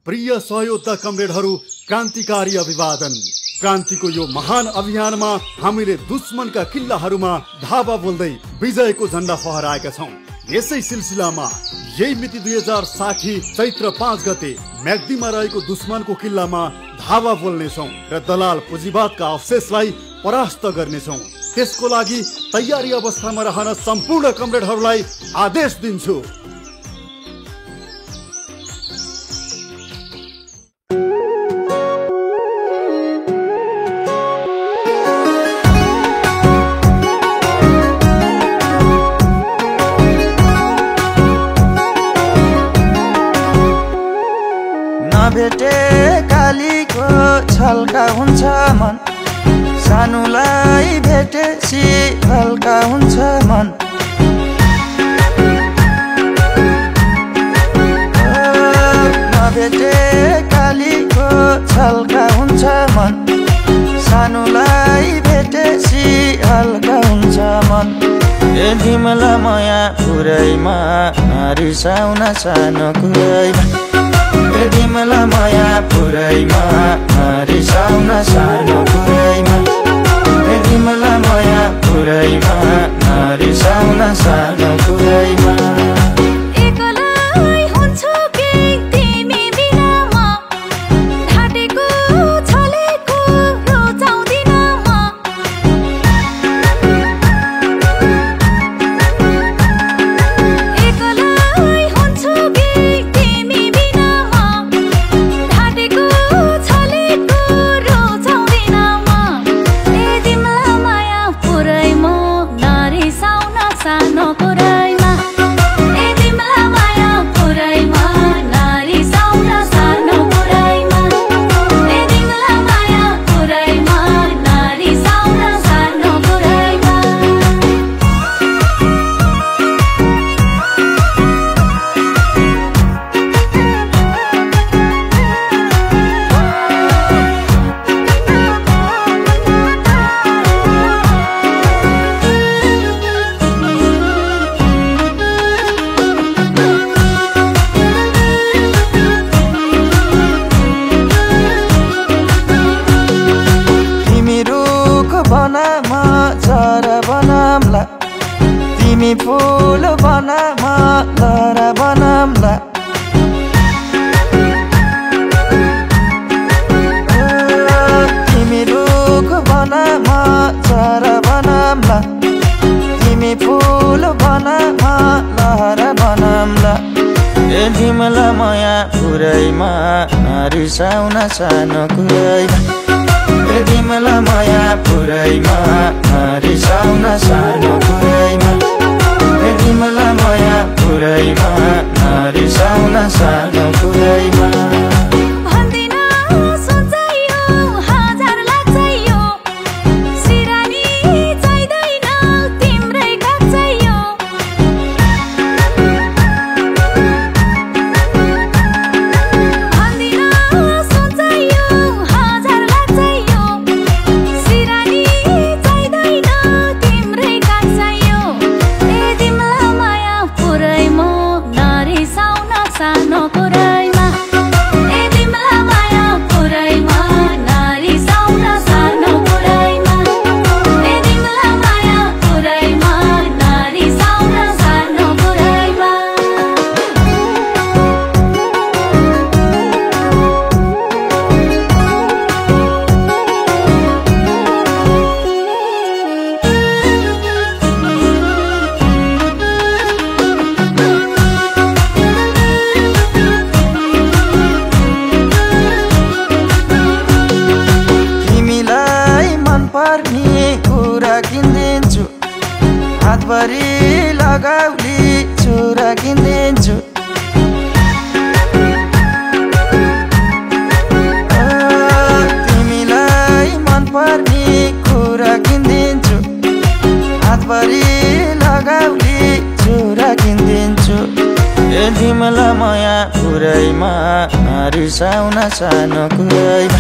प्रिय सहयोद्धा कमरेडहरू, क्रान्तिकारी अभिवादन। क्रान्तिको यो महान अभियानमा हामीले दुश्मनका किल्लाहरूमा धावा बोल्दै विजयको झण्डा फहराएका छौं। यसै सिलसिलामा यही मिति 2060 चैत्र 5 गते म्याग्दीमा रहेको दुश्मनको किल्लामा धावा बोल्नेछौं र दलाल पुँजीवादका अवशेषलाई परास्त गर्नेछौं। त्यसको लागि तयारी अवस्थामा रहन सम्पूर्ण कमरेडहरूलाई आदेश दिन्छु। भेटे कालीको छल्का हुन्छ मन, सानुलाई भेटेसी हल्का हुन्छ मन। नभेटे कालीको छल्का हुन्छ मन, सानुलाई भेटेसी हल्का हुन्छ मन। ए तिमला माया पुरैमा रिसाउन सानो कुरैमा, तिमला माया पुरैमा रिसाउन सानो कुरैमा, तिमला माया पुरैमा रिसाउन सानो कुरैमा। तिमी फूल बना म लहरा बनामला, तिमी रुख बना म चरा बनामला, तिमी फूल बना म लहरा बनामला। ए तिमला माया पुरैमा रिसाउन सानो कुरैमा, ए तिमला माया पुरैमा रिसाउन सानो कुरैमा, ए तिमला माया पुरैमा रिसाउन सानो कुरैमा। हातभरि लगाउली चुरा किनिदिन्छु, तिमीलाई मनपर्ने कुरा किनिदिन्छु, हातभरि लगाउली चुरा किनिदिन्छु। ए तिमला माया पुरैमा रिसाउन सानो कुरैमा,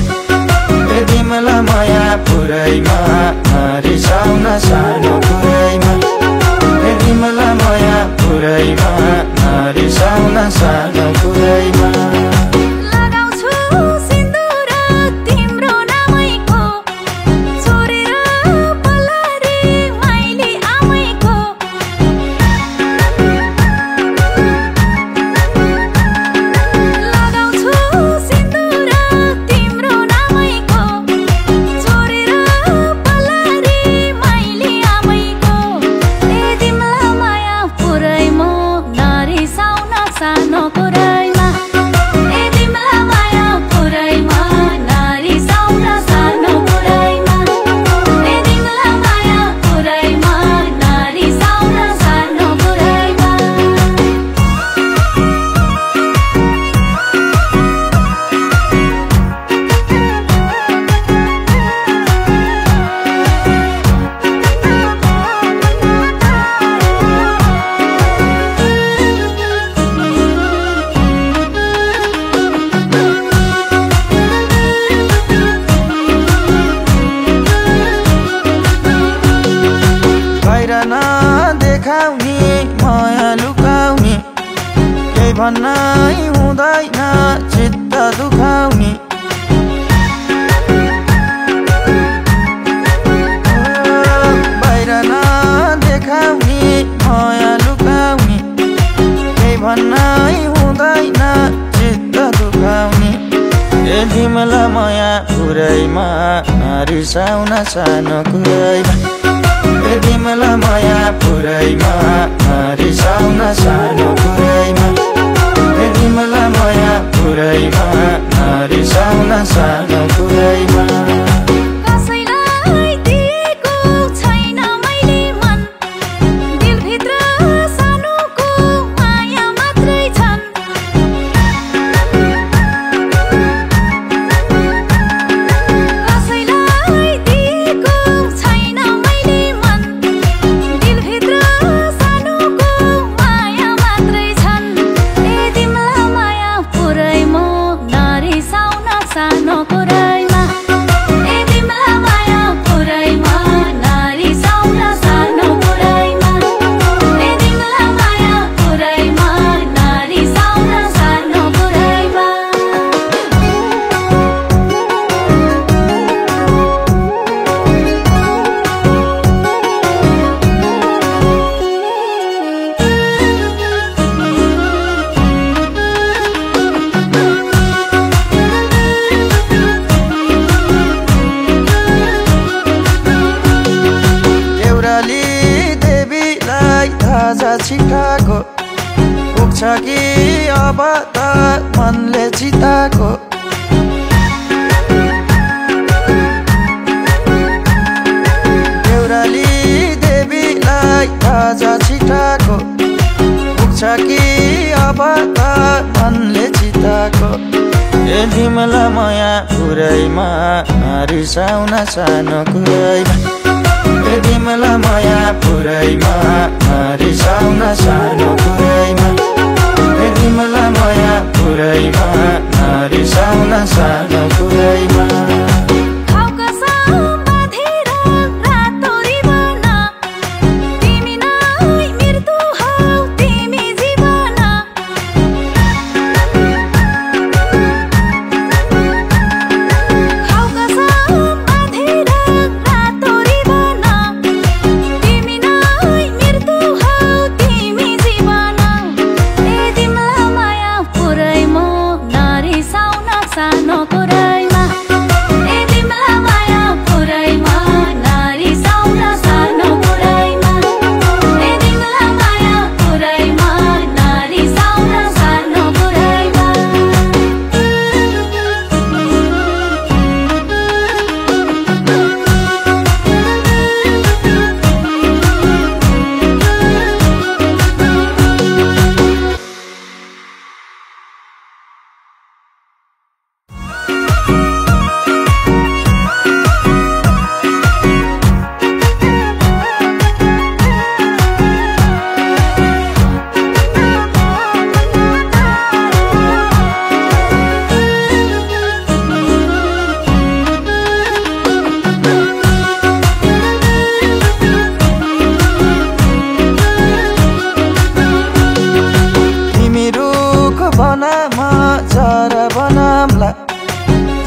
ए तिमला माया पुरैमा रिसाउन सानो कुरैमा, ए तिमला माया पुरैमा रिसाउन सानो कुरैमा। भन्नै हुँदैन चित्त दुखाउने बाहिर नदेखाउने माया लुकाउने केही भन्नै हुँदैन चित्त दुखाउने ए तिमीला माया पुरैमा रिसाउन सानो कुरैमा ए तिमीला माया पुरैमा रिसाउन सानो कुरैमा ए तिमीला माया पुरैमा रिसाउन सानो कुरैमा छिटाको पुग्छ कि अब त मनले चिताको देउराली देवीलाई ताजा छिटाको पुग्छ कि अब त मनले चिताको ए तिमीला माया पुरैमा रिसाउन सानो कुरैमा ए तिमीला माया पुरैमा रिसाउन सानो कुरैमा ए तिमीला माया पुरैमा रिसाउन सानो कुरैमा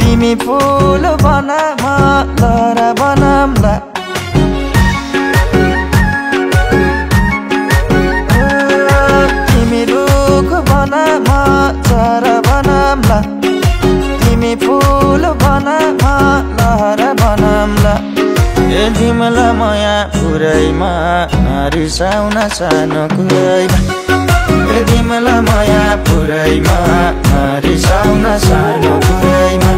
तिमी फूल बना म लहरा बनामला तिमी रुख बना म चरा बनामला तिमी फूल बना म लहरा बनामला ए तिमीला माया पुरैमा रिसाउन सानो कुरैमा ए तिमीला माया पुरैमा रिसाउन सानो कुरैमा